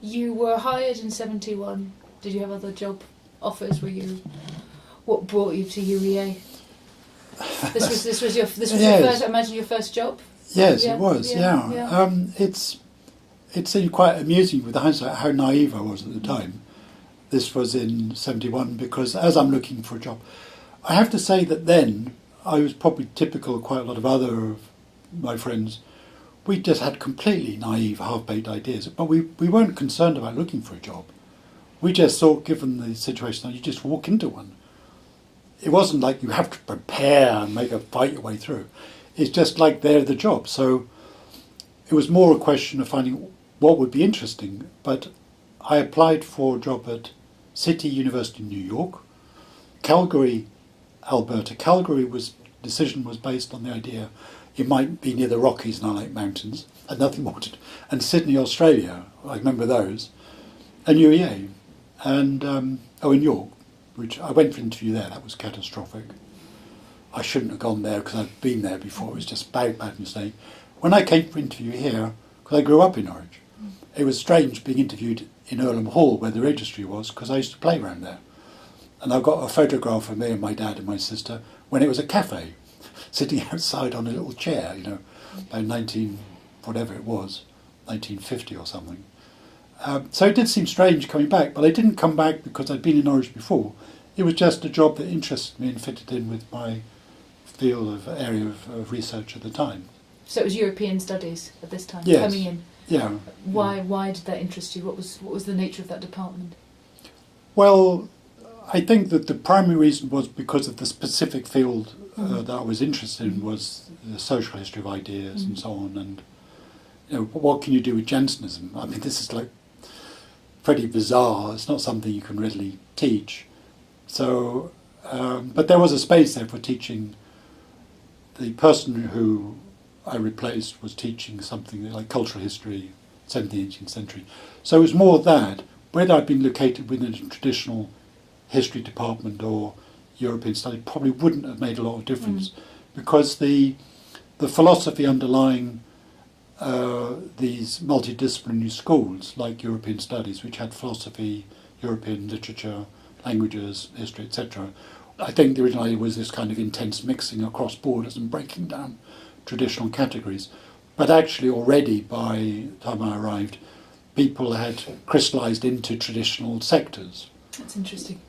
You were hired in 71. Did you have other job offers? What brought you to UEA? This was your first. I imagine your first job. Yes, it was. Yeah. It seemed quite amusing with hindsight how naive I was at the time. This was in 71 because as I'm looking for a job, I have to say that then I was probably typical of quite a lot of other of my friends. We just had completely naive, half-baked ideas, but we weren't concerned about looking for a job. We just thought, given the situation, that you just walk into one. It wasn't like you have to prepare and make a fight your way through. It's just like they're the job. So it was more a question of finding what would be interesting. But I applied for a job at City University in New York, Calgary, Alberta. Decision was based on the idea it might be near the Rockies and I like mountains, and nothing more to do. And Sydney, Australia, I remember those, and UEA, and in York, which I went for an interview there. That was catastrophic. I shouldn't have gone there because I'd been there before. It was just bad mistake. When I came for interview here, because I grew up in Norwich, it was strange being interviewed in Earlham Hall where the registry was, because I used to play around there. And I've got a photograph of me and my dad and my sister when it was a cafe, sitting outside on a little chair, by 1950 or something. So it did seem strange coming back, but I didn't come back because I'd been in Norwich before. It was just a job that interested me and fitted in with my area of research at the time. So it was European studies at this time, yes. Coming in. Yeah. Why did that interest you? What was the nature of that department? Well, I think that the primary reason was because of the specific field that I was interested in was the social history of ideas and so on, and what can you do with Jansenism? I mean, this is like pretty bizarre. It's not something you can readily teach. So, but there was a space there for teaching. The person who I replaced was teaching something like cultural history, 17th, 18th century. So it was more that, whether I'd been located within a traditional history department or European study probably wouldn't have made a lot of difference, because the philosophy underlying these multidisciplinary schools like European studies, which had philosophy, European literature, languages, history, etc. I think the original idea was this kind of intense mixing across borders and breaking down traditional categories. But actually already by the time I arrived, people had crystallised into traditional sectors. That's interesting.